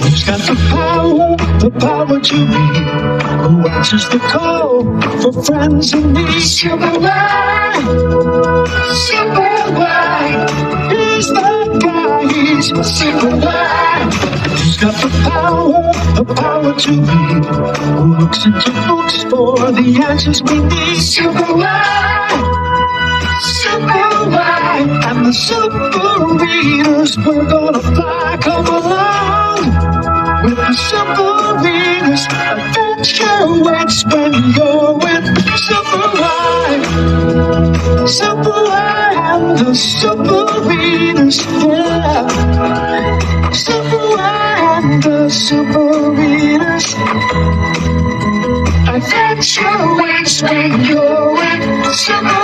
Who's got the power to be? Who answers the call for friends in need? Superman, Superman, he's that guy, he's Superman. Who's got the power to be? Who looks into books for the answers we need? Superman, Superman, and the super readers, we're gonna fly, come along. With the super readers, adventure waits when you're with Superman. Superman, the super readers, yeah. Superman, the super readers. Adventure waits when you're with Superman.